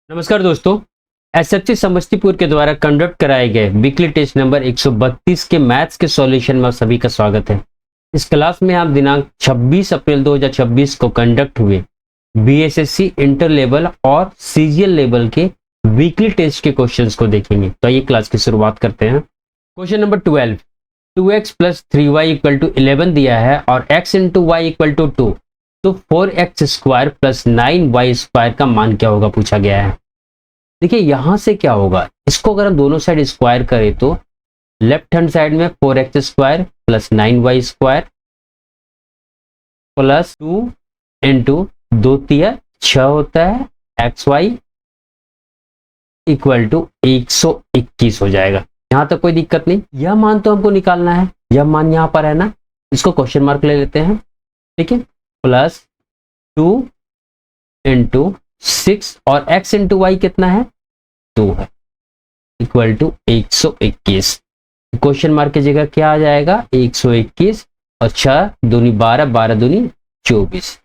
नमस्कार दोस्तों। एसएफसी समस्तीपुर के द्वारा कंडक्ट कराए गए वीकली टेस्ट नंबर 132 के मैथ्स के सॉल्यूशन में आप सभी का स्वागत है। इस क्लास में आप दिनांक 26 अप्रैल 2026 को कंडक्ट हुए बीएसएससी इंटर लेवल और सीजीएल लेवल के वीकली टेस्ट के क्वेश्चंस को देखेंगे। तो ये क्लास की शुरुआत करते हैं। Question number 12, 2x plus 3y equal to 11 दिया है और x into y equal to 2, तो 4x square plus 9y square का मान क्या होगा पूछा गया है। देखिए यहां से क्या होगा, इसको अगर हम दोनों साइड स्क्वायर करें तो लेफ्ट हैंड साइड में 4x square plus 9y square plus 2 into 2 तिया 6 होता है xy इक्वल टू 121 हो जाएगा। यहां तक कोई दिक्कत नहीं। यह मान तो हमको निकालना है, यह मान यहां पर है ना, इसको क्वेश्चन मार्क ले लेते हैं। ठीक है, प्लस 2 इंटू 6 और x इंटू वाई कितना है 2 है इक्वल टू 121। क्वेश्चन मार्क की जगह क्या आ जाएगा 121 और 6 दूनी 12, 12 दूनी 24,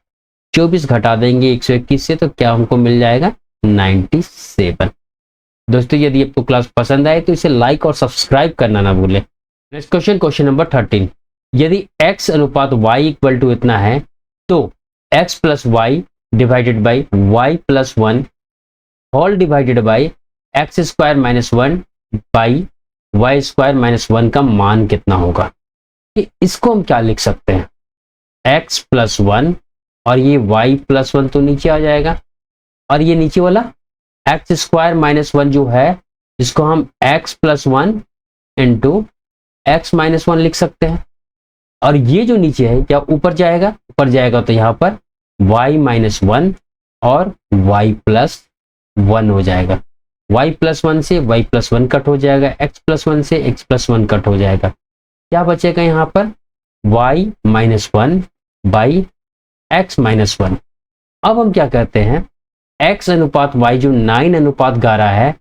24 घटा देंगे 121 से तो क्या हमको मिल जाएगा 97। दोस्तों यदि आपको क्लास पसंद आए तो इसे लाइक और सब्सक्राइब करना ना भूलें। नेक्स्ट क्वेश्चन, क्वेश्चन नंबर 13, यदि x अनुपात y इक्वल टू इतना है तो x plus y divided by y plus 1 whole divided by x square minus 1 by y square minus 1 का मान कितना होगा। कि इसको हम क्या लिख सकते हैं, x प्लस 1 और ये y प्लस 1 तो नीचे आ जाएगा और ये नीचे वाला एक्स स्क्वायर माइनस 1 जो है इसको हम x plus 1 into x minus 1 लिख सकते हैं और ये जो नीचे है क्या ऊपर जाएगा, ऊपर जाएगा तो यहाँ पर y माइनस 1 और y प्लस 1 हो जाएगा। y प्लस 1 से y प्लस 1 कट हो जाएगा, x प्लस 1 से x प्लस 1 कट हो जाएगा। क्या बचेगा यहाँ पर y minus 1 by x minus 1। अब हम क्या कहते हैं x अनुपात y जो 9 अनुपात 11 है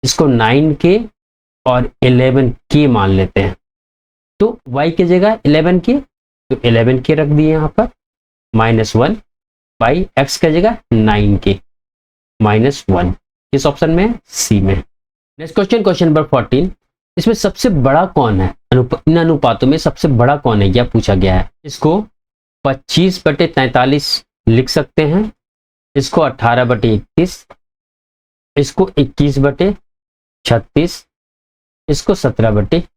इसको 9k और 11k मान लेते हैं। तो y की जगह 11k तो 11k रख दिए यहाँ पर माइनस 1 बाई एक्स की जगह 9k माइनस 1। किस ऑप्शन में, सी में। नेक्स्ट क्वेश्चन, क्वेश्चन नंबर 14, इसमें सबसे बड़ा कौन है, इन अनुपातों में सबसे बड़ा कौन है क्या पूछा गया है। इसको 25/43 लिख सकते हैं, इसको 18/31, इसको 21/36, इसको 17/30।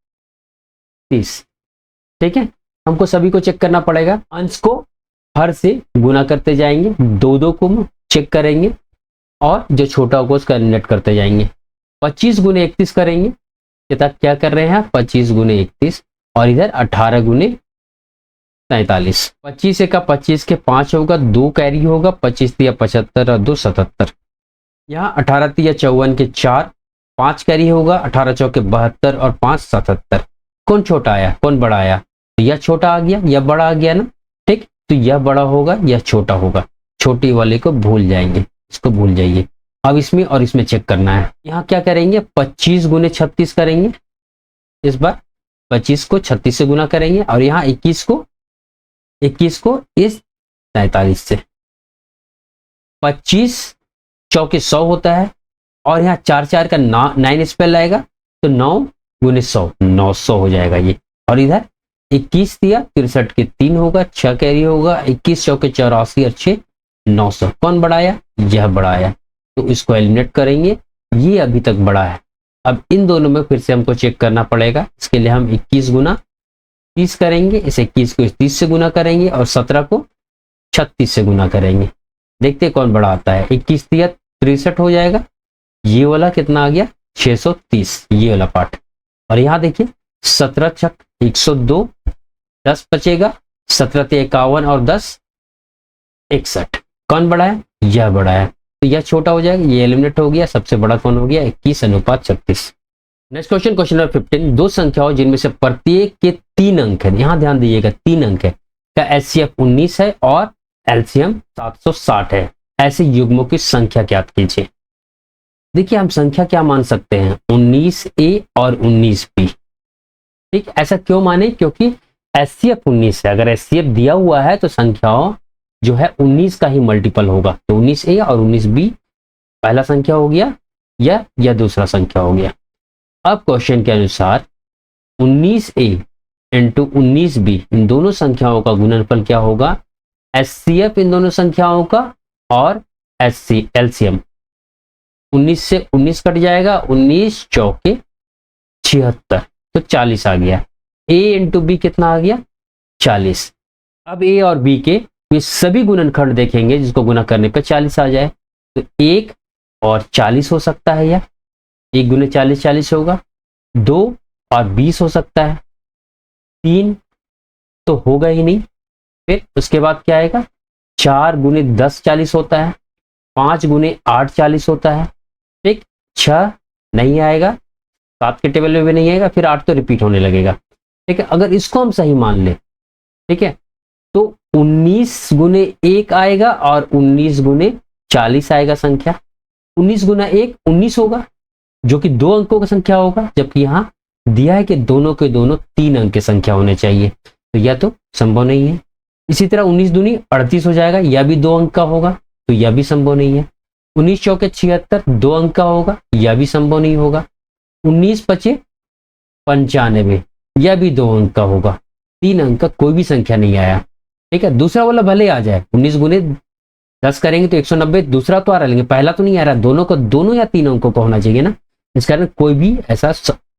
ठीक है, हमको सभी को चेक करना पड़ेगा। अंश को हर से गुना करते जाएंगे, 2 को चेक करेंगे और जो छोटा होगा उसका नेट करते जाएंगे। 25 गुने 31 करेंगे, क्या कर रहे हैं 25 गुने 31 और इधर 18 गुने 43। 25 का 25 के 5 होगा, 2 कैरी होगा, 25 तिया 75 और 2 77। यहाँ 18 तिया 54 के 4, 5 कैरी होगा, 18 चौके 72 और 5 77। कौन छोटा आया कौन बड़ा आया, तो यह छोटा आ गया यह बड़ा आ गया ना। ठीक, तो यह बड़ा होगा यह छोटा होगा, छोटी वाले को भूल जाएंगे, इसको भूल जाइए। अब इसमें और इसमें चेक करना है। यहाँ क्या करेंगे 25 गुने 36 करेंगे, इस बार 25 को 36 से गुना करेंगे और यहाँ 21 को इस 43 से। 25 चौके 100 होता है और यहाँ 4 4 का 9 स्पेल आएगा तो 9 गुने 100 900 हो जाएगा ये। और इधर 21 दिया 63 के 3 होगा, 6 कैरी होगा, 21 चौके 84 और 6 900। कौन बढ़ाया, यह बढ़ाया, तो इसको एलिमिनेट करेंगे, ये अभी तक बड़ा है। अब इन दोनों में फिर से हमको चेक करना पड़ेगा। इसके लिए हम 21 गुना 30 करेंगे, इस 21 को 30 से गुना करेंगे और 17 को 36 से गुना करेंगे। देखते कौन बड़ा आता है। 21 दिया 63 हो जाएगा, ये वाला कितना आ गया 630, ये वाला पार्ट। और यहाँ देखिए 17 छक 102, 10 बचेगा, 17 ते 51 और 10 61। कौन बड़ा है, यह बड़ा है, तो यह छोटा हो जाएगा, ये एलिमिनेट हो गया। सबसे बड़ा कौन हो गया 21/36। नेक्स्ट क्वेश्चन, क्वेश्चन नंबर 15, दो संख्याओं जिनमें से प्रत्येक के 3 अंक है, यहां ध्यान दीजिएगा 3 अंक है, का एचसीएफ 19 है और एलसीएम 760 है, ऐसे युग्मों की संख्या ज्ञात कीजिए। देखिए हम संख्या क्या मान सकते हैं 19a और 19b। ठीक, ऐसा क्यों माने, क्योंकि एचसीएफ 19 है, अगर एचसीएफ दिया हुआ है तो संख्याओं जो है 19 का ही मल्टीपल होगा, तो 19a और 19b पहला संख्या हो गया या दूसरा संख्या हो गया। अब क्वेश्चन के अनुसार 19a इंटू 19b इन दोनों संख्याओं का गुणनफल क्या होगा, HCF इन दोनों संख्याओं का और LCM। 19 से 19 कट जाएगा, 19 चौके 76 तो 40 आ गया। a इंटू बी कितना आ गया, 40। अब a और b के ये सभी गुणनखंड देखेंगे जिसको गुना करने पे 40 आ जाए, तो 1 और 40 हो सकता है, या 1 गुने 40 40 होगा, 2 और 20 हो सकता है, 3 तो होगा ही नहीं। फिर उसके बाद क्या आएगा, 4 गुने 10 40 होता है, 5 गुने 8 40 होता है, ठीक। 6 नहीं आएगा, 7 के टेबल में भी नहीं आएगा, फिर 8 तो रिपीट होने लगेगा, ठीक है। अगर इसको हम सही मान ले, ठीक है, तो 19 गुने 1 आएगा और 19 गुने 40 आएगा संख्या। 19 गुना 1 19 होगा जो कि 2 अंकों का संख्या होगा, जबकि यहां दिया है कि दोनों के दोनों 3 अंक की संख्या होने चाहिए, तो यह तो संभव नहीं है। इसी तरह 19 दूनी 38 हो जाएगा, यह भी 2 अंक का होगा, तो यह भी संभव नहीं है। 19 चौके 76 2 अंक का होगा, यह भी संभव नहीं होगा। 19 पचे 95 यह भी 2 अंक का होगा, 3 अंक का कोई भी संख्या नहीं आया, ठीक है। दूसरा वाला भले आ जाए, 19 गुने 10 करेंगे तो 190, दूसरा तो आ रहा, लेकिन पहला तो नहीं आ रहा, दोनों को दोनों या 3 अंकों का होना चाहिए ना, इस कारण कोई भी ऐसा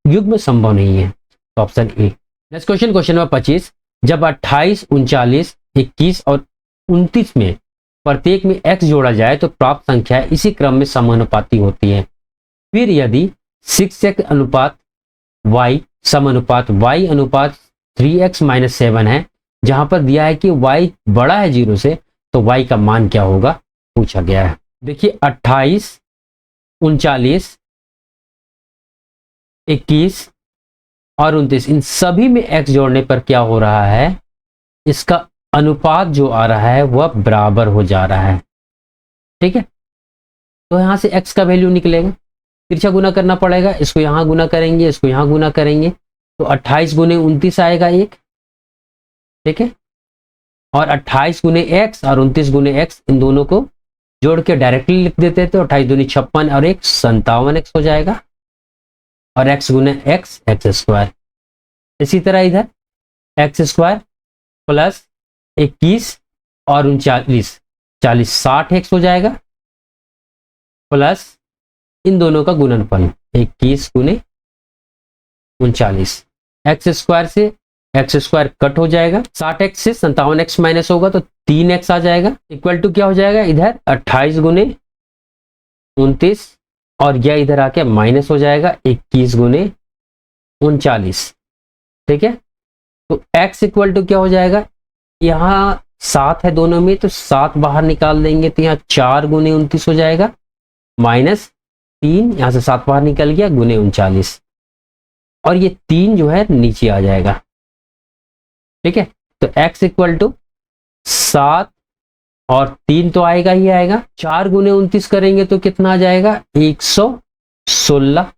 युग्म संभव नहीं है, तो option A. Next question number 25, जब 28 39 21 और 29 में प्रत्येक में x जोड़ा जाए तो प्राप्त संख्या इसी क्रम में समानुपाती होती है। फिर यदि 6x अनुपात y समानुपात y अनुपात 3x-7 है, जहां पर दिया है कि y बड़ा है 0 से, तो y का मान क्या होगा पूछा गया है। देखिए 28 39 21 और 29 इन सभी में x जोड़ने पर क्या हो रहा है, इसका अनुपात जो आ रहा है वह बराबर हो जा रहा है, ठीक है। तो यहां से x का वैल्यू निकलेगा, तिरछा गुना करना पड़ेगा, इसको यहां गुना करेंगे, इसको यहां गुना करेंगे, तो 28 गुने 29 आएगा 1, ठीक है। और 28 गुने x और 29 गुने x इन दोनों को जोड़ के डायरेक्टली लिख देते हैं, तो 28 दूनी 56 और 1 57x हो जाएगा, और x गुने x स्क्वायर। इसी तरह इधर x स्क्वायर प्लस 21 और 39 40 60x हो जाएगा, प्लस इन दोनों का गुणनफल 21 गुने 39, एक्स स्क्वायर से एक्स स्क्वायर कट हो जाएगा, 60x से 57x माइनस होगा तो 3x आ जाएगा, इक्वल टू क्या हो जाएगा, इधर 28 गुने 29 और यह इधर आके माइनस हो जाएगा 21 गुने 39, ठीक है। तो x इक्वल टू क्या हो जाएगा, यहाँ 7 है दोनों में, तो 7 बाहर निकाल देंगे तो यहाँ 4 गुने 29 हो जाएगा, माइनस 3 यहाँ से 7 बाहर निकल गया गुने 39, और ये 3 जो है नीचे आ जाएगा, ठीक है। तो x इक्वल टू 7 और 3 तो आएगा ही आएगा, 4 गुने 29 करेंगे तो कितना आ जाएगा 116,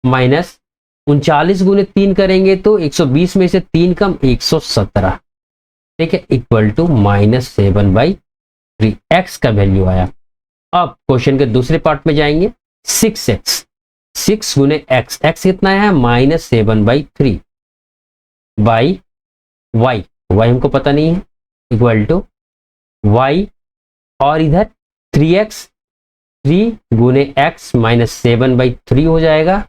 माइनस 39 गुने 3 करेंगे तो 120 में से 3 कम 117, ठीक है, इक्वल टू -7/3 x का वैल्यू आया। अब क्वेश्चन के दूसरे पार्ट में जाएंगे, 6x 6 गुने x कितना है -7/3 बाई y हमको पता नहीं है, इक्वल टू y और इधर 3x 3 गुने x -7/3 हो जाएगा,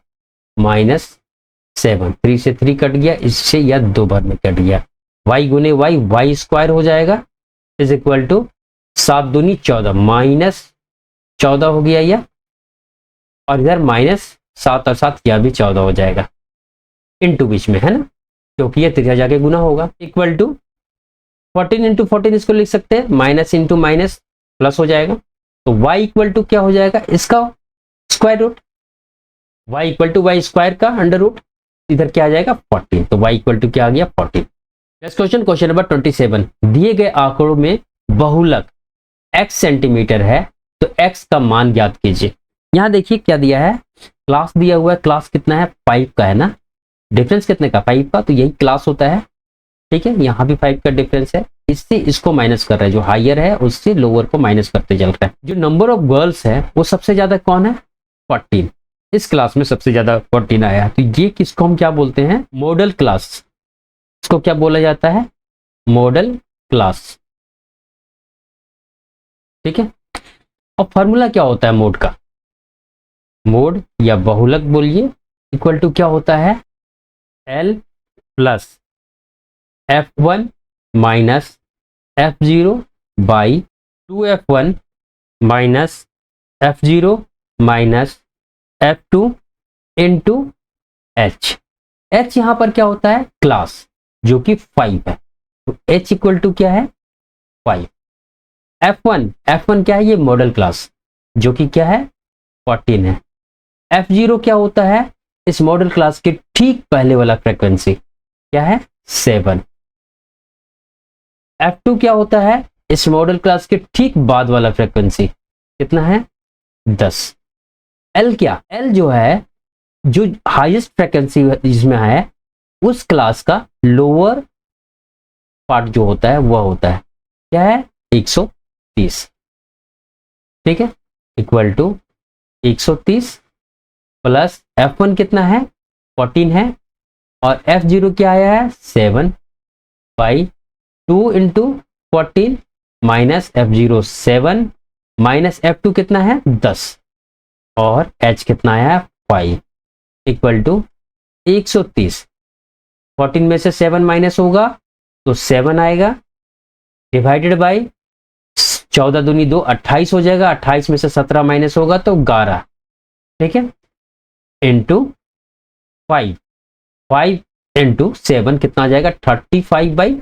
-7 3 से 3 कट गया, इससे यह 2 बार में कट गया, y गुने y स्क्वायर हो जाएगा, इज इक्वल टू 7 दूनी 14 -14 हो गया यह, और इधर -7 और 7 यह भी 14 हो जाएगा, इनटू बीच में है ना, क्योंकि ये त्रिज्या जाके गुना होगा, इक्वल टू 14 इंटू 14 इसको लिख सकते हैं, माइनस इंटू माइनस प्लस हो जाएगा, तो y इक्वल टू क्या हो जाएगा, इसका square root, y equal to y square का अंडर रूट, इधर क्या आ जाएगा 14, तो y इक्वल टू क्या आ गया 14। नेक्स्ट क्वेश्चन नंबर 27, दिए गए आंकड़ों में बहुलक x सेंटीमीटर है तो x का मान ज्ञात कीजिए। यहां देखिए क्या दिया है, क्लास दिया हुआ है, क्लास कितना है 5 का है ना, डिफरेंस कितने का 5 का, तो यही क्लास होता है, ठीक है, यहाँ भी 5 का डिफरेंस है, इससे इसको माइनस कर रहा है, जो हायर है उससे लोअर को माइनस करते चल रहा है। जो नंबर ऑफ गर्ल्स है वो सबसे ज्यादा कौन है? 14। इस क्लास में सबसे ज्यादा 14 आया है, तो ये किसको हम क्या बोलते हैं? Model class. इसको क्या बोला जाता है? Model class. ठीक है, और फॉर्मूला क्या होता है मोड का? मोड या बहुलक बोलिए, इक्वल टू क्या होता है? L plus F1 minus F0 by 2F1 minus F0 minus F2 into H। H यहां पर क्या होता है? क्लास, जो कि 5 है, तो H इक्वल टू क्या है? 5। F1 क्या है? ये मॉडल क्लास, जो कि क्या है? 14 है। F0 क्या होता है? इस मॉडल क्लास के ठीक पहले वाला फ्रीक्वेंसी क्या है? 7। F2 क्या होता है? इस मॉडल क्लास के ठीक बाद वाला फ्रीक्वेंसी कितना है? 10। L क्या? L जो है, जो हाईएस्ट फ्रीक्वेंसी इसमें है, उस क्लास का लोअर पार्ट जो होता है वह होता है क्या है? 130। ठीक है, इक्वल टू 130 प्लस F1 कितना है? 14 है, और F0 क्या आया है? 7 by 2 into 14 minus F0 7 minus F2 कितना है? 10, और H कितना आया है? 5 इक्वल टू 130। 14 में से 7 माइनस होगा तो 7 आएगा, डिवाइडेड बाई 14 दूनी 2, 28 हो जाएगा। 28 में से 17 माइनस होगा तो 11। ठीक है, इंटू 5, 5 इंटू 7 कितना आ जाएगा? 35 बाई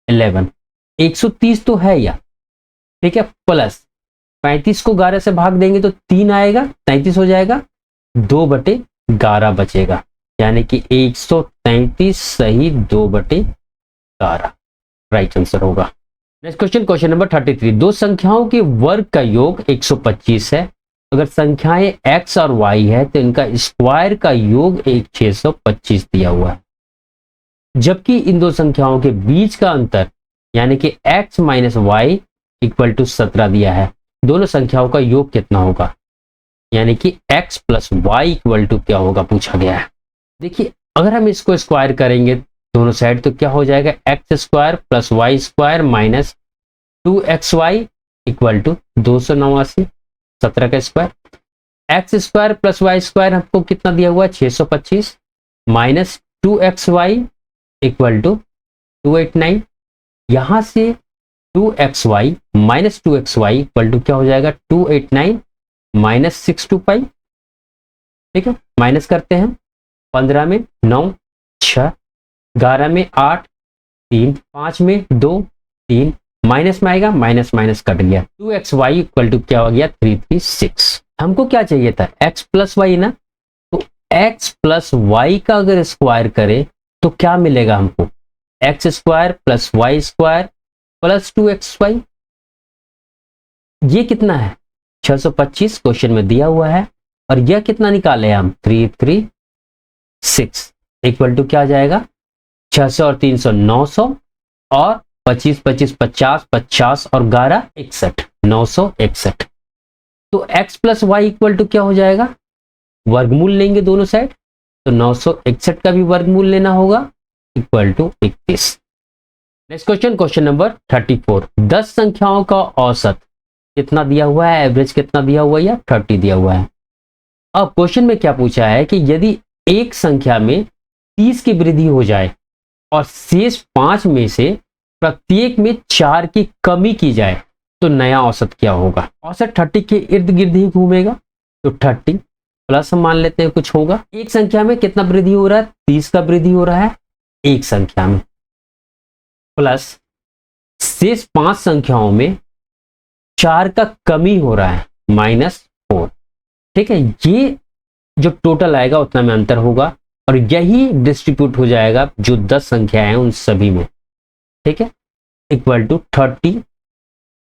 11। 130 तो है या, ठीक है, प्लस 35 को 11 से भाग देंगे तो 3 आएगा, 33 हो जाएगा, 2/11 बचेगा, यानी कि 133 सही 2/11 राइट आंसर होगा। Next question, question number 33। दो संख्याओं के वर्ग का योग 125 है। अगर संख्याएं x और y है तो इनका स्क्वायर का योग 625 दिया हुआ है, जबकि इन दो संख्याओं के बीच का अंतर यानी कि x minus y equal to 17 दिया है। दोनों संख्याओं का योग कितना होगा, यानी कि x plus y equal to क्या होगा, पूछा गया है। देखिए, अगर हम इसको स्क्वायर करेंगे दोनों साइड तो क्या हो जाएगा? X square plus y square minus 2xy equal to 289, 17 का square. X square plus y square हमको कितना दिया हुआ है? 625 माइनस 2xy इक्वल टू 289। यहां से 2xy minus 2xy equal to क्या हो जाएगा? 289 माइनस 625। ठीक है, माइनस करते हैं। 15 में 9, 6, 11 में 8, 3, 5 में 2, 3, माइनस में आएगा, माइनस माइनस कट गया। 2xy इक्वल टू क्या हो गया? 336। हमको क्या चाहिए था? x प्लस वाई ना, तो x प्लस वाई का अगर स्क्वायर करे तो क्या मिलेगा हमको? X square plus y square plus 2xy। ये कितना है? 625 क्वेश्चन में दिया हुआ है, और यह कितना निकाले हम? 336 इक्वल टू क्या आ जाएगा? 600 और 300 900, और 25 25 50 50 और 11 61, 961। तो x plus y equal to क्या हो जाएगा? वर्गमूल लेंगे दोनों साइड, तो 961 का भी वर्गमूल लेना होगा, equal to 31। Next question, question number 34। 10 संख्याओं का औसत कितना दिया हुआ है? एवरेज कितना दिया हुआ है? या 30 दिया हुआ है। अब क्वेश्चन में क्या पूछा है कि यदि एक संख्या में 30 की वृद्धि हो जाए और शेष 5 में से प्रत्येक में 4 की कमी की जाए तो नया औसत क्या होगा? औसत 30 के इर्द गिर्द ही घूमेगा, तो 30 प्लस हम मान लेते हैं कुछ होगा। एक संख्या में कितना वृद्धि हो रहा है? 30 का वृद्धि हो रहा है एक संख्या में, प्लस शेष 5 संख्याओं में 4 का कमी हो रहा है, -4। ठीक है, ये जो टोटल आएगा उतना में अंतर होगा, और यही डिस्ट्रीब्यूट हो जाएगा जो 10 संख्याएं हैं उन सभी में। ठीक है, इक्वल टू 30,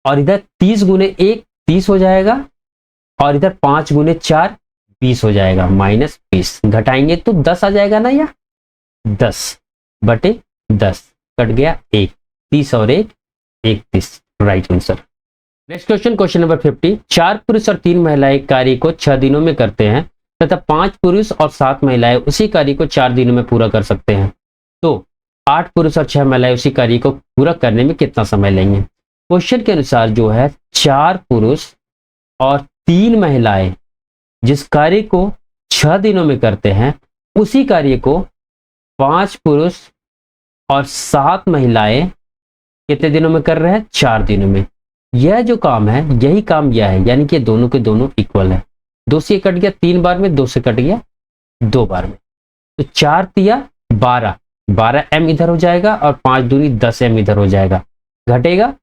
और इधर 30 गुने 1 30 हो जाएगा, और इधर 5 गुने 4 20 हो जाएगा, -20। घटाएंगे तो 10 आ जाएगा ना, या 10/10 कट गया 1, 30 और 1 31, right answer. Next question, question number 50। 4 पुरुष और 3 महिलाएं कार्य को 6 दिनों में करते हैं तथा 5 पुरुष और 7 महिलाएं उसी कार्य को 4 दिनों में पूरा कर सकते हैं, तो 8 पुरुष और 6 महिलाएं उसी कार्य को पूरा करने में कितना समय लेंगे। क्वेश्चन के अनुसार जो है 4 पुरुष और 3 महिलाएं जिस कार्य को 6 दिनों में करते हैं उसी कार्य को 5 पुरुष और 7 महिलाएं कितने दिनों में कर रहे हैं, 4 दिनों में। यह जो काम है यही काम यह है, यानी कि दोनों के दोनों इक्वल है। 2 से कट गया 3 बार में, 2 से कट गया 2 बार में, तो 4 तिया 12, 12 m इधर हो जाएगा और 5 दूनी 10 m इधर हो जाएगा, घटेगा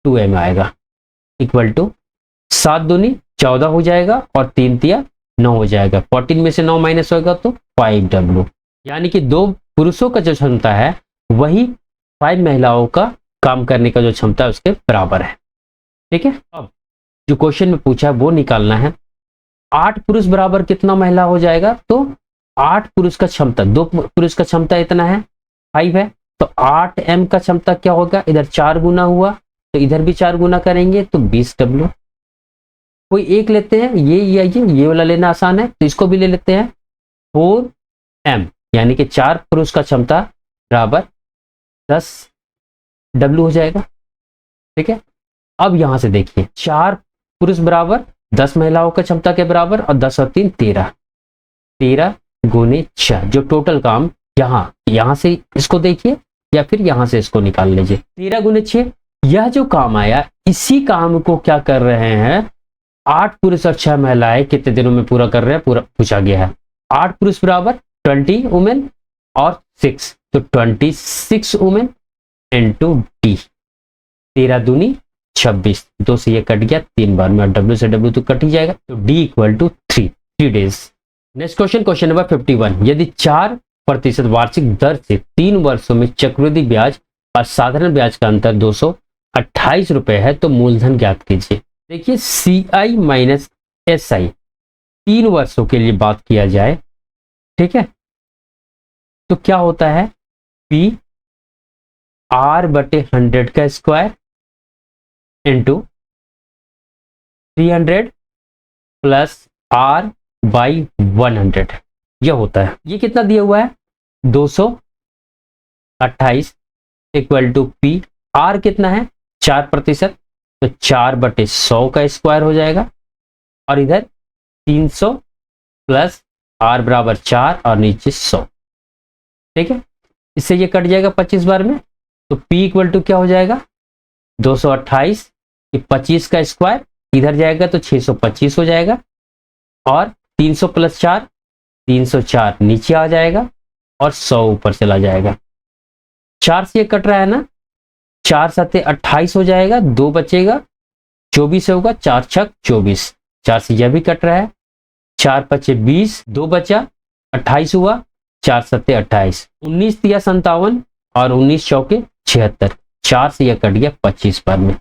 2 m आएगा, इक्वल टू 7 दूनी 14 हो जाएगा और 3 तिया 9 हो जाएगा। 14 में से 9 माइनस होगा तो 5w, यानी कि 2 पुरुषों का जो क्षमता है वही 5 महिलाओं का काम करने का जो क्षमता है उसके बराबर है। ठीक है, अब जो क्वेश्चन में पूछा है वो निकालना है। 8 पुरुष बराबर कितना महिला हो जाएगा, तो 8 पुरुष का क्षमता, 2 पुरुष का क्षमता इतना है 5 है, तो 8 m का क्षमता क्या होगा, इधर 4 गुना हुआ तो इधर भी 4 गुना करेंगे तो 20w। कोई एक लेते हैं, ये वाला लेना आसान है तो इसको भी ले लेते हैं 4m, यानी कि 4 पुरुष का क्षमता बराबर 10w हो जाएगा। ठीक है, अब यहां से देखिए 4 पुरुष बराबर 10 महिलाओं का क्षमता के बराबर और 10 और 3 13, 13 गुने 6, जो टोटल काम यहां से इसको देखिए या फिर यहां से इसको निकाल लीजिए। 13 गुने 6, यह जो काम आया इसी काम को क्या कर रहे हैं 8 पुरुष और 6 महिलाएं कितने दिनों में पूरा कर रहे हैं, पूरा पूछा गया है। 8 पुरुष बराबर 20 वुमेन और 6, तो 26 वुमेन इंटू डी, 13 दूनी 26, 2 से ये कट गया 3 बार में और w से w तो कट ही जाएगा, तो d equal to 3 days. Next question, question number 51। यदि 4% वार्षिक दर से 3 वर्षों में चक्रवृद्धि ब्याज और साधारण ब्याज का अंतर 228 रुपए है तो मूलधन ज्ञात कीजिए। देखिए CI माइनस SI 3 वर्षों के लिए बात किया जाए, ठीक है, तो क्या होता है P R/100 का स्क्वायर इंटू 300 प्लस R/100, यह होता है। ये कितना दिया हुआ है 228 इक्वल टू P, R कितना है 4%, तो 4/100 का स्क्वायर हो जाएगा और इधर 300 प्लस R बराबर 4 और नीचे 100। ठीक है, इससे ये कट जाएगा 25 बार में, तो P इक्वल टू क्या हो जाएगा 228, 25 का स्क्वायर इधर जाएगा तो 625 हो जाएगा और 300 प्लस 4 304 नीचे आ जाएगा और 100 ऊपर चला जाएगा। 4 से ये कट रहा है ना, 4 7 28 हो जाएगा, 2 बचेगा 24 होगा, 4 6 24, 4 से यह भी कट रहा है, 4 5 20, 2 बचा 28 हुआ, 4 7 28, 19 तिया 57 और 19 चौके 76, 4 से यह कट गया 25 बार में।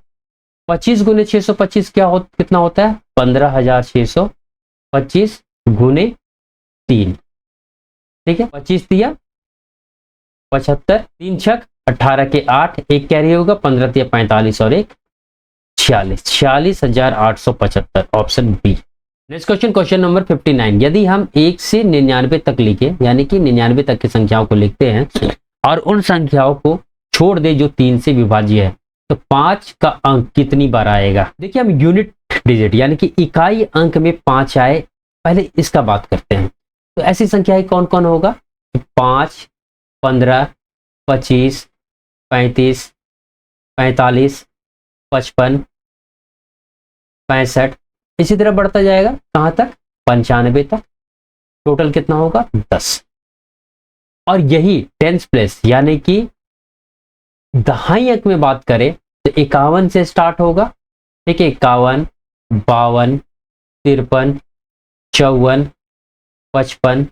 25 गुने 625 कितना होता है 15,625 गुने 3। ठीक है, 25 तिया 75, 3 छक 18 के 8, एक कैरी होगा, 15 तिया 45 और 1 46, 46,875, option B. Next question, question number 59। यदि हम 1 से 99 तक लिखे, यानी कि 99 तक की संख्याओं को लिखते हैं और उन संख्याओं को छोड़ दे जो 3 से विभाज्य है, तो 5 का अंक कितनी बार आएगा। देखिए हम यूनिट डिजिट यानी कि इकाई अंक में 5 आए, पहले इसका बात करते हैं। तो ऐसी संख्याएं कौन कौन होगा, 5, 15, 25, 35, 45, 55, 65, इसी तरह बढ़ता जाएगा कहां तक 95 तक। टोटल कितना होगा 10। और यही 10th प्लेस यानी कि दहाई अंक में बात करें तो 51 से स्टार्ट होगा। ठीक है, 51, 52, 53, 54, 55,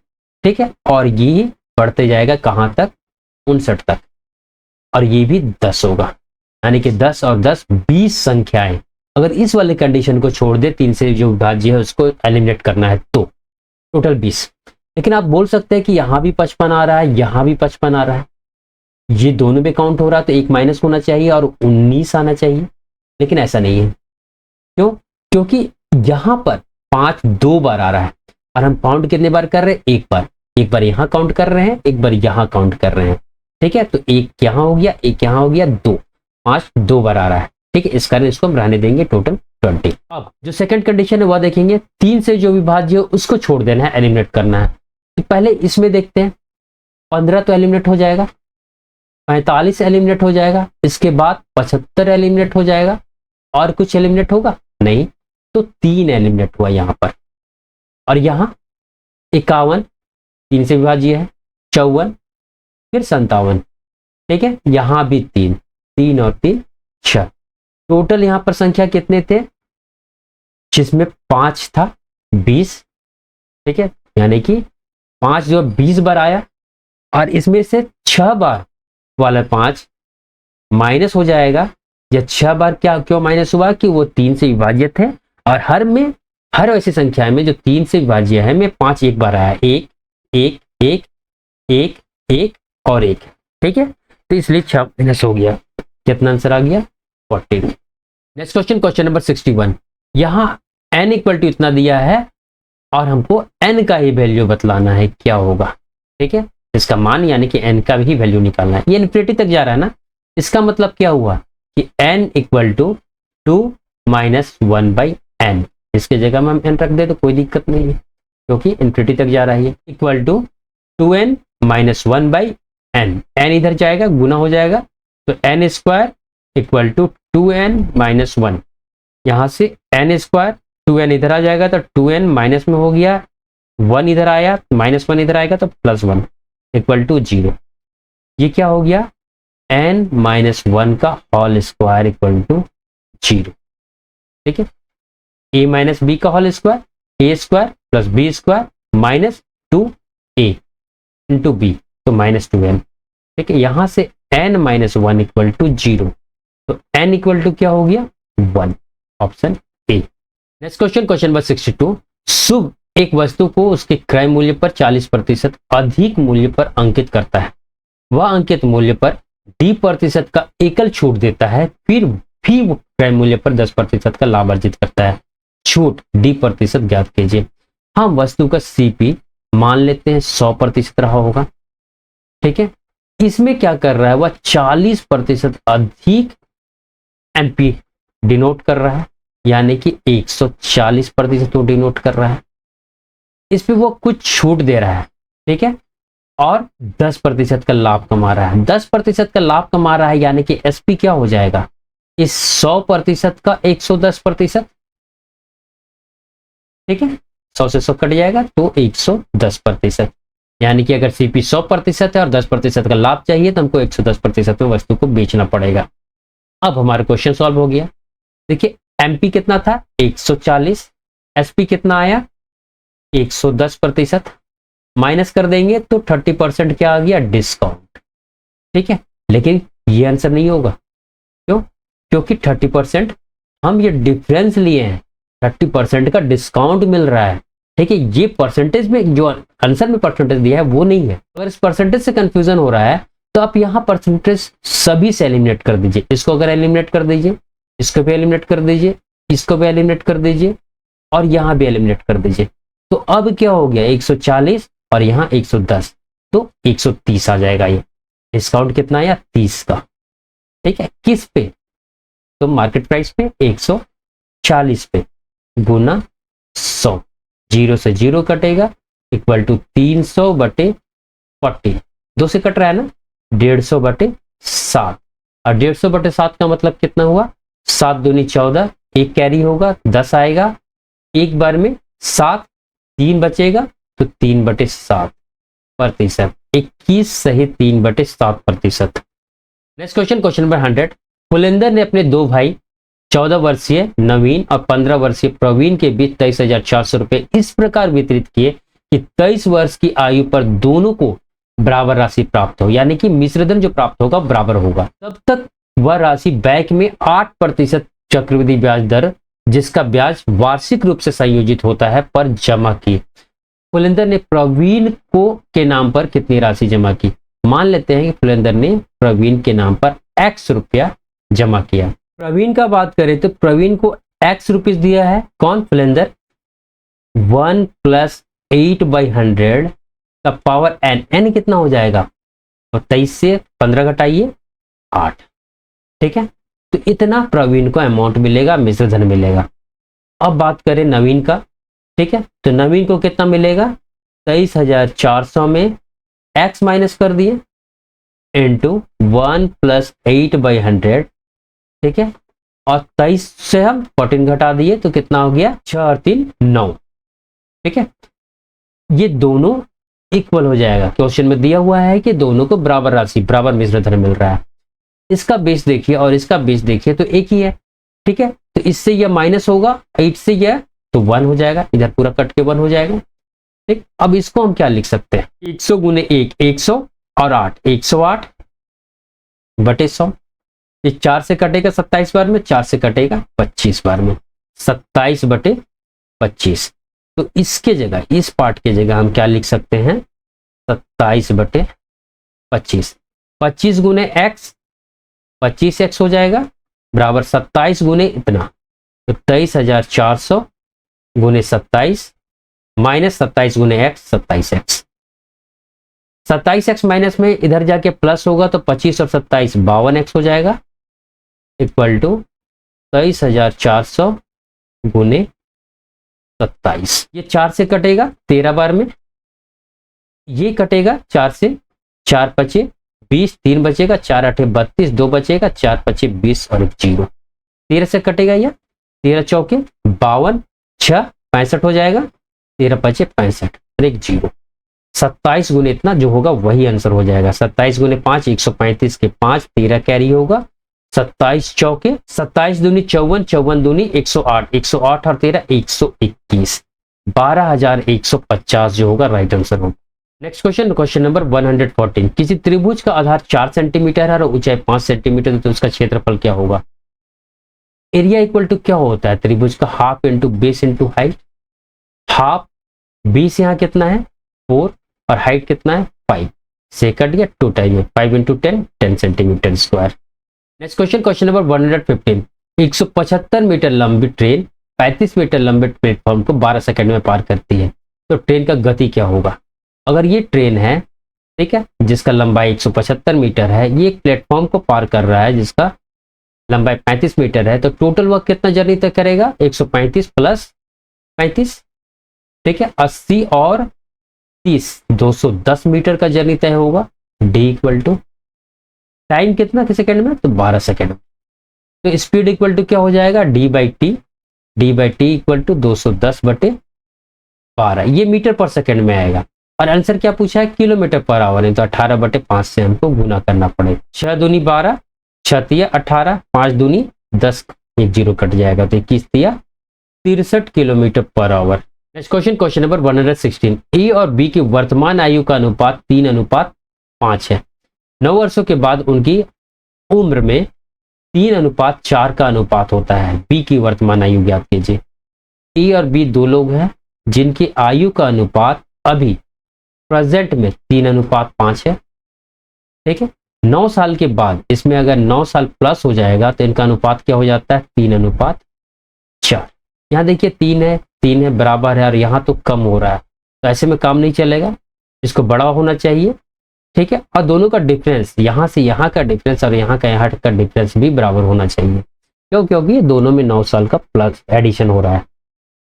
ठीक है, और ये बढ़ते जाएगा कहां तक 59 तक, और ये भी 10 होगा, यानी कि 10 और 10 20 संख्याएं। अगर इस वाले कंडीशन को छोड़ दे 3 से जो विभाज्य है उसको एलिमिनेट करना है तो टोटल 20। लेकिन आप बोल सकते हैं कि यहां भी 55 आ रहा है, यहां भी 55 आ रहा है, ये दोनों में काउंट हो रहा तो एक माइनस होना चाहिए और 19 आना चाहिए, लेकिन ऐसा नहीं है। क्यों? क्योंकि यहां पर 5 2 बार आ रहा है और हम काउंट कितने बार कर रहे हैं? एक बार। एक बार यहां काउंट कर रहे हैं, एक बार यहां काउंट कर रहे हैं। ठीक है, तो एक यहां हो गया, एक यहां हो गया, 2, 5 2 बार आ रहा है। ठीक है, इस कारण इसको हम रहने देंगे टोटल 20। अब जो सेकंड कंडीशन है वह देखेंगे, 3 से जो विभाज्य हो उसको छोड़ देना है, एलिमिनेट करना है। तो पहले इसमें देखते हैं, 15 तो एलिमिनेट हो जाएगा, 45 एलिमिनेट हो जाएगा, इसके बाद 75 एलिमिनेट हो जाएगा, और कुछ एलिमिनेट होगा नहीं, तो 3 एलिमिनेट हुआ यहां पर। और यहां 51 3 से विभाज्य है, 54, फिर 57। ठीक है, यहां भी 3, 3 और 3 6। टोटल यहां पर संख्या कितने थे? जिसमें 5 था 20। ठीक है, यानी कि 5 जो 20 बार आया, और इसमें से 6 बार वाला 5 माइनस हो जाएगा। या 6 बार क्या क्यों माइनस हुआ? कि वो 3 से विभाज्य थे, और हर ऐसी संख्या में जो 3 से विभाज्य है में 5 एक बार आया, 1 1 1 1 1 और 1। ठीक है, तो इसलिए 6 माइनस हो गया। कितना आंसर आ गया? 40। Next question, question number 61। यहां n इक्वल टू इतना दिया है और हमको n का ही वैल्यू बतलाना है, क्या होगा। ठीक है, इसका मान यानी कि n का भी वैल्यू निकालना है। ये इन्फिनिटी तक जा रहा है ना, इसका मतलब क्या हुआ कि n equal to 2 minus 1 by n। इसके जगह में हम n रख दे तो कोई दिक्कत नहीं है, क्योंकि इन्फिनिटी तक जा रहा है। Equal to 2n minus 1 by n। n इधर जाएगा, गुना हो जाएगा, तो n square equal to 2n minus 1। यहां से n स्क्वायर 2n इधर आ जाएगा, तो 2n माइनस में हो गया, 1 इधर आया, माइनस 1 इधर आएगा, तो प्लस 1 इक्वल टू 0। ये क्या हो गया? n माइनस 1 का होल स्क्वायर इक्वल टू 0। ठीक है, a माइनस बी का whole square, a square plus b square minus 2a into b, तो माइनस 2n। ठीक है, यहां से n माइनस 1 इक्वल टू 0, तो n इक्वल टू क्या हो गया? 1, option A. Next question, question number 62। शुभ एक वस्तु को उसके क्रय मूल्य पर 40% अधिक मूल्य पर अंकित करता है। वह अंकित मूल्य पर d% का एकल छूट देता है, फिर भी वो क्रय मूल्य पर 10% का लाभ अर्जित करता है। छूट d% ज्ञात कीजिए। हम वस्तु का CP मान लेते हैं 100% रहा होगा। ठीक है, इसमें क्या कर रहा है? वह 40% अधिक MP डिनोट कर रहा है, यानी कि 140% वो डिनोट कर रहा है। इस पे वो कुछ छूट दे रहा है। ठीक है, और 10% का लाभ कमा रहा है। 10% का लाभ कमा रहा है, यानी कि SP क्या हो जाएगा? इस 100% का 110%। ठीक है, 100 से 100 कट जाएगा तो 110%। यानी कि अगर CP 100% है और 10% का लाभ चाहिए तो हमको 110% में वस्तु को बेचना पड़ेगा। अब हमारा क्वेश्चन सॉल्व हो गया। देखिए, MP कितना था? 140, SP कितना आया? 110%। माइनस कर देंगे तो 30% क्या आ गया? डिस्काउंट। ठीक है, लेकिन ये आंसर नहीं होगा। क्यों? क्योंकि 30% हम ये डिफरेंस लिए हैं, 30% का डिस्काउंट मिल रहा है। ठीक है, ये परसेंटेज में जो आंसर में परसेंटेज दिया है वो नहीं है। अगर इस परसेंटेज से कंफ्यूजन हो रहा है तो आप यहां परसेंटेज सभी से एलिमिनेट कर दीजिए। इसको अगर एलिमिनेट कर दीजिए, इसको भी एलिमिनेट कर दीजिए, इसको भी एलिमिनेट कर दीजिए, और यहां भी एलिमिनेट कर दीजिए। तो अब क्या हो गया? 140 और यहां 110, तो 130 आ जाएगा। ये डिस्काउंट कितना आया? 30 का। ठीक है, किस पे? तो मार्केट प्राइस पे 140 पे गुना 100, 0 से 0 कटेगा, इक्वल टू 300 बटे 40। 2 से कट रहा है ना, 150 बटे 7। और 150 बटे 7 का मतलब कितना हुआ? 7 दूनी 14, एक कैरी होगा, 10 आएगा एक बार में, 7 3 बचेगा, तो 3 बटे 7 प्रतिशत। 21 सही 3 बटे 7%। Next question, question number 100। पुलेंदर ने अपने 2 भाई 14 वर्षीय नवीन और 15 वर्षीय प्रवीण के बीच 23,400 रुपए इस प्रकार वितरित किए कि 23 वर्ष की आयु पर दोनों को बराबर राशि प्राप्त हो, यानी कि मिश्रधन जो प्राप्त होगा बराबर होगा। तब तक वह राशि बैंक में 8% चक्रवृद्धि ब्याज दर, जिसका ब्याज वार्षिक रूप से संयोजित होता है, पर जमा की। पुलेंदर ने प्रवीण को के नाम पर कितनी राशि जमा की? मान लेते हैं कि फुलेंदर ने प्रवीण के नाम पर x रुपया जमा किया। प्रवीण का बात करें तो प्रवीण को x रुपीस दिया है, कौन? फुलेंदर। 1 + 8/100 का पावर n, n कितना हो जाएगा? तो 23 से 15 घटाइए 8, ठीक है। तो इतना प्रवीण को अमाउंट मिलेगा, मिश्र धन मिलेगा। अब बात करें नवीन का, ठीक है। तो नवीन को कितना मिलेगा? 23,400 में x माइनस कर दिए इंटू 1 + 8/100, ठीक है। और 23 से हम 14 घटा दिए तो कितना हो गया? 6 और 3 9, ठीक है। ये दोनों इक्वल हो जाएगा। क्वेश्चन में दिया हुआ है कि दोनों को बराबर राशि, बराबर मिश्र धन मिल रहा है। इसका बेस देखिए और इसका बेस देखिए तो एक ही है, ठीक है। तो इससे यह माइनस होगा, 8 से यह तो 1 हो जाएगा, इधर पूरा कट के 1 हो जाएगा, ठीक। अब इसको हम क्या लिख सकते हैं? 100 गुने 1 100 और 8 108 बटे 100। ये 4 से कटेगा 27 बार में, 4 से कटेगा 25 बार में, 27 बटे 25। तो इसके जगह, इस पार्ट के जगह हम क्या लिख सकते हैं? 27 बटे 25। 25 गुने x, 25x हो जाएगा बराबर 27 गुने इतना, तो 23,400 गुने 27 माइनस 27 गुने x, 27x। 27x माइनस में इधर जाके प्लस होगा तो 25 और 27 52x हो जाएगा, इक्वल टू 23,400 गुने 27। ये 4 से कटेगा 13 बार में, ये कटेगा 4 से, 4 बचे 20, 3 बचेगा, 4 8 32, 2 बचेगा, 4 बचे 20 और 1 0। 13 से कटेगा यह, 13 चौके 52, 6 65 हो जाएगा, 13 बचे 65 और 1 0। 27 गुने इतना जो होगा वही आंसर हो जाएगा। 27 गुने 5 135 के 5, 13 कैरी होगा, 27 चौके 27 दूनी 54, 54 दूनी 108, 108 और 13 121, 12,150 जो होगा राइट आंसर होगा। Next question, question number 114। किसी त्रिभुज का आधार 4 सेंटीमीटर है और ऊंचाई 5 सेंटीमीटर है तो उसका क्षेत्रफल क्या होगा? एरिया इक्वल टू क्या होता है त्रिभुज का? Half into base into height. Half, base यहाँ कितना है 4 और हाइट कितना है 5 से कट गया 2 टाइम है, 5 into 10 10 centimetre square. Next question, question number 115। 175 metre लंबी ट्रेन 35 मीटर लंबे प्लेटफॉर्म को 12 सेकंड में पार करती है, तो ट्रेन का गति क्या होगा? अगर ये ट्रेन है, ठीक है, जिसका लंबाई 175 मीटर है, ये एक प्लेटफॉर्म को पार कर रहा है जिसका लंबाई 35 मीटर है, तो टोटल वक्त कितना जर्नी तय करेगा? 135 प्लस 35, ठीक है, 80 और 30 210 मीटर का जर्नी तय होगा। डी इक्वल टू टाइम कितना किस सेकंड में? तो 12 सेकंड। तो स्पीड इक्वल टू क्या हो जाएगा? D by t, d by t equal to 210 बटे 12, ये मीटर पर सेकंड में आएगा। और आंसर क्या पूछा है? किलोमीटर पर आवर है, तो 18 बटे 5 से हमको गुना करना पड़ेगा। 6 दूनी 12, 6 तिया 18, 5 दूनी 10, 1 0 कट जाएगा, तो 21 तिया 63 kilometre per hour. Next question, question number 116। ए और बी की वर्तमान आयु का अनुपात 3:5 है। 9 वर्षों के बाद उनकी उम्र में 3:4 का अनुपात होता है। बी की वर्तमान आयु ज्ञात कीजिए। ए और बी दो लोग हैं जिनकी आयु का अनुपात अभी प्रेजेंट में 3:5 है, ठीक है। 9 साल के बाद इसमें अगर 9 साल प्लस हो जाएगा तो इनका अनुपात क्या हो जाता है? 3:4। यहाँ देखिए 3 है बराबर है और यहाँ तो कम हो रहा है, तो ऐसे में काम नहीं चलेगा, इसको बड़ा होना चाहिए, ठीक है। और दोनों का डिफरेंस, यहाँ से यहाँ का डिफरेंस और यहाँ का डिफरेंस भी बराबर होना चाहिए, क्यों? क्योंकि ये दोनों में 9 साल का प्लस एडिशन हो रहा है।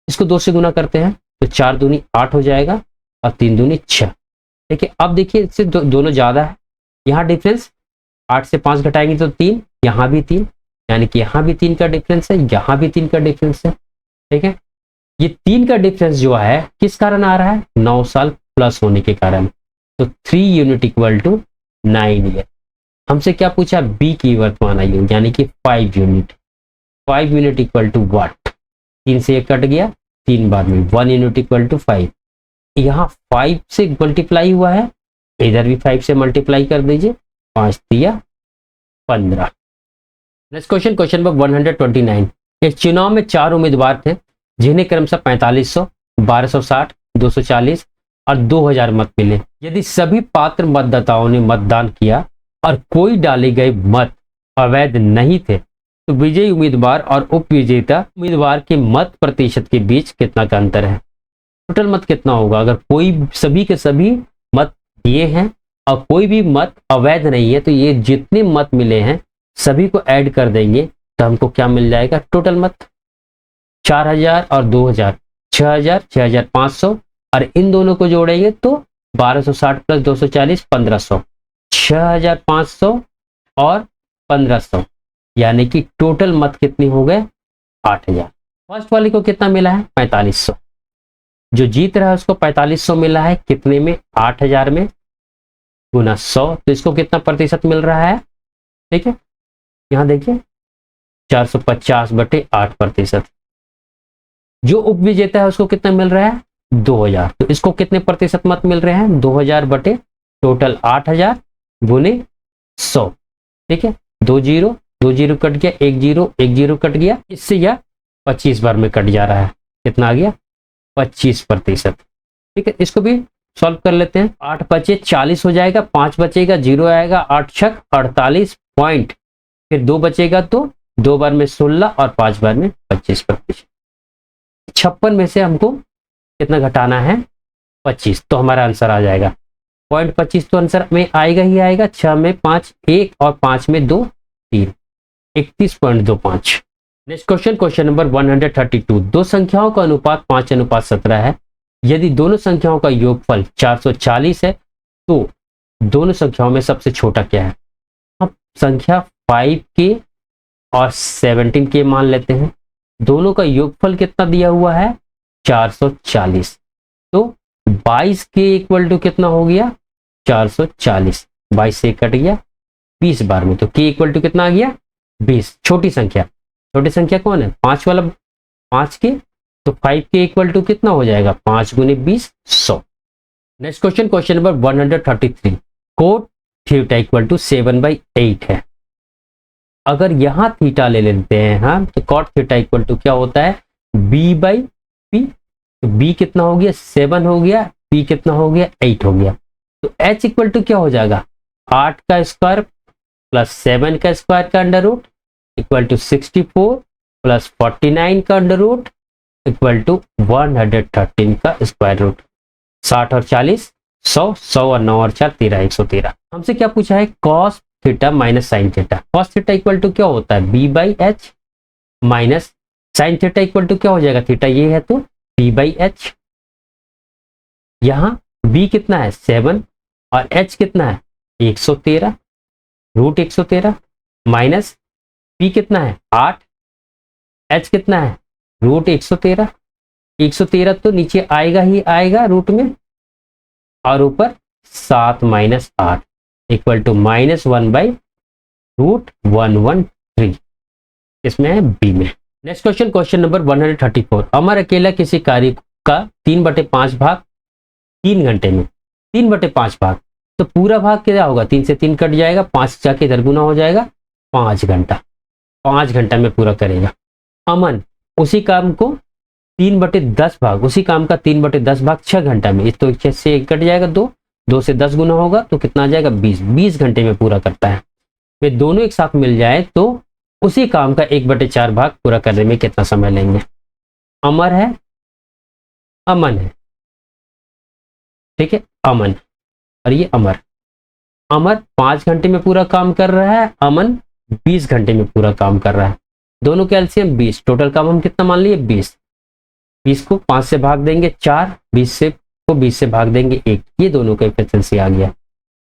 इसको 2 से गुना करते हैं तो 4 दूनी 8 हो जाएगा और 3 दूनी 6, ठीक है। अब देखिए इससे दोनों ज्यादा है, यहाँ डिफरेंस 8 से 5 घटाएंगे तो 3, यहाँ भी 3, यानी कि यहाँ भी 3 का डिफरेंस है, यहाँ भी 3 का डिफरेंस है, ठीक है। ये 3 का डिफरेंस जो है किस कारण आ रहा है? 9 साल प्लस होने के कारण। तो 3 यूनिट इक्वल टू 9 ईयर। हमसे क्या पूछा? बी की वर्तमान आयु यानी कि 5 unit. 5 unit equal to what? 3 से 1 कट गया 3 बार में, 1 यूनिट इक्वल टू 5। यहाँ 5 से मल्टीप्लाई हुआ है, इधर भी 5 से मल्टीप्लाई कर दीजिए, 5 दिया 15। Next question, question number 129। एक चुनाव में 4 उम्मीदवार थे जिन्हें क्रमशः 4500, 1260, 240 और 2000 मत मिले। यदि सभी पात्र मतदाताओं ने मतदान किया और कोई डाले गए मत अवैध नहीं थे तो विजयी उम्मीदवार और उपविजेता उम्मीदवार के मत प्रतिशत के बीच कितना का अंतर है? टोटल मत कितना होगा? अगर कोई सभी के सभी मत दिए हैं और कोई भी मत अवैध नहीं है तो ये जितने मत मिले हैं सभी को ऐड कर देंगे तो हमको क्या मिल जाएगा? टोटल मत 4000 और 2000 6000 6500 और इन दोनों को जोड़ेंगे तो 1260 प्लस 240 1500 6500 और 1500 यानी कि टोटल मत कितनी हो गए? 8000। फर्स्ट वाले को कितना मिला है? 4500। जो जीत रहा है उसको 4500 मिला है, कितने में? 8000 में गुना 100, तो इसको कितना प्रतिशत मिल रहा है? ठीक है, यहां देखिए 450/8%। जो उपविजेता है उसको कितना मिल रहा है? 2000, तो इसको कितने प्रतिशत मत मिल रहे हैं? 2000 बटे टोटल 8000 गुने 100। ठीक है, 2 जीरो 2 जीरो कट गया, 1 जीरो 1 जीरो कट गया, इससे यह 25 बार में कट जा रहा है। कितना आ गया? 25%। ठीक है, इसको भी सॉल्व कर लेते हैं। 8 बचे 40 हो जाएगा, 5 बचेगा 0 आएगा, 8 छक 48 पॉइंट, फिर 2 बचेगा तो 2 बार में 16 और 5 बार में 25%। 56 में से हमको कितना घटाना है? 25, तो हमारा आंसर आ जाएगा 0.25, तो आंसर में आएगा ही आएगा। 6 में 5 1 और 5 में 2 3, 31.25। Next question, question number 132। दो संख्याओं का अनुपात 5:17 है। यदि दोनों संख्याओं का योगफल 440 है तो दोनों संख्याओं में सबसे छोटा क्या है? हम संख्या 5k और 17k मान लेते हैं। दोनों का योगफल कितना दिया हुआ है? 440, तो 22k इक्वल टू कितना हो गया? 440, 22 से कट गया 20 बार में, तो k इक्वल टू कितना आ गया? 20। छोटी संख्या कौन है? 5 वाला 5k, तो 5k इक्वल टू कितना हो जाएगा? 5 गुने 20 100। Next question, question number 133। Cot theta equal to 7/8 है। अगर यहां थीटा ले लेते हैं हम तो कॉट थीटा इक्वल टू क्या होता है? b/p। तो b कितना हो गया? 7 हो गया, p कितना हो गया? 8 हो गया। तो h इक्वल टू क्या हो जाएगा? 8 का स्क्वायर प्लस 7 का स्क्वायर का under root equal to 64 plus 49 का अंडर रूट इक्वल टू 113 का स्क्वायर रूट। 60 और 40 100, 100 और 9 और 4 13, 113। हमसे क्या पूछा है? Cos theta minus sine theta. Cos theta equal to क्या होता है? b/h minus sine theta equal to क्या हो जाएगा? थीटा ये है तो p/h। यहां b कितना है? 7 और h कितना है? 113 रूट 113 माइनस p कितना है? 8, h कितना है? रूट 113। 113 तो नीचे आएगा ही आएगा रूट में, और ऊपर 7 माइनस 8 इक्वल टू -1/√113। इसमें है बी में। Next question, question number 134। अमर अकेला किसी कार्य का 3/5 भाग 3 घंटे में, 3/5 भाग, तो पूरा भाग क्या होगा? 3 से 3 कट जाएगा, 5 जाके इधर गुना हो जाएगा, 5 घंटा। 5 घंटा में पूरा करेगा। अमन उसी काम को 3/10 भाग, उसी काम का 3/10 भाग 6 घंटा में, तो 6 से कट जाएगा 2 से 10 गुना होगा तो कितना आ जाएगा? 20 घंटे में पूरा करता है। वे दोनों एक साथ मिल जाए तो उसी काम का 1/4 भाग पूरा करने में कितना समय लेंगे? अमर है, अमन है, ठीक है, अमन और ये अमर। अमर 5 घंटे में पूरा काम कर रहा है, अमन 20 घंटे में पूरा काम कर रहा है। दोनों के एलसीएम 20, टोटल काम हम कितना मान लिए? 20। 20 को 5 से भाग देंगे 4, 20 से भाग देंगे 1, ये दोनों का एफिशिएंसी आ गया।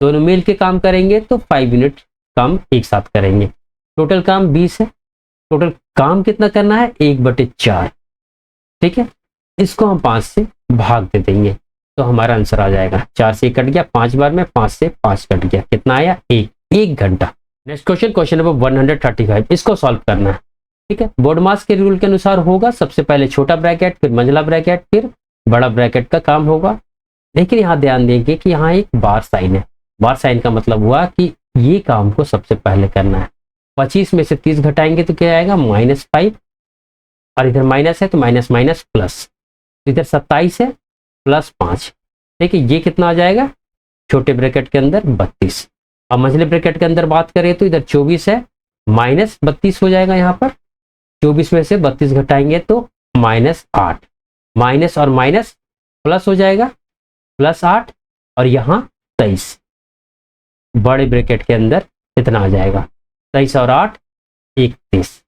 दोनों मिल के काम करेंगे तो 5 यूनिट काम एक साथ करेंगे। टोटल काम 20 है, टोटल काम कितना करना है? 1/4। ठीक है, इसको हम 5 से भाग दे देंगे तो हमारा आंसर आ जाएगा। 4 से 1 कट गया, 5 बार में 5 से 5 कट गया, कितना आया? 1 घंटा। Next question, question number 135। इसको सॉल्व करना है। ठीक है, बोर्ड मास के रूल के अनुसार होगा। सबसे पहले छोटा ब्रैकेट, फिर मंझला ब्रैकेट, फिर बड़ा ब्रैकेट का काम होगा। लेकिन यहाँ ध्यान देंगे कि यहाँ एक बार साइन है। बार साइन का मतलब हुआ कि ये काम को सबसे पहले करना है। 25 में से 30 घटाएंगे तो क्या आएगा? -5, और इधर माइनस है तो माइनस माइनस प्लस, इधर 27 है +5, ठीक है, ये कितना आ जाएगा छोटे ब्रैकेट के अंदर 32। अब मझले ब्रैकेट के अंदर बात करें तो इधर 24 है, माइनस 32 हो जाएगा। यहाँ पर 24 में से 32 घटाएंगे तो -8, माइनस और माइनस प्लस हो जाएगा, +8 और यहाँ 23। बड़े ब्रैकेट के अंदर कितना आ जाएगा 23 और 8 31।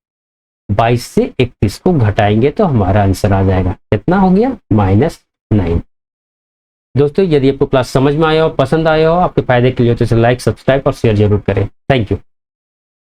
22 से 31 को घटाएंगे तो हमारा आंसर आ जाएगा कितना हो गया -9। दोस्तों यदि आपको क्लास समझ में आया हो, पसंद आया हो, आपके फायदे के लिए तो इसे लाइक, सब्सक्राइब और शेयर जरूर करें। Thank you.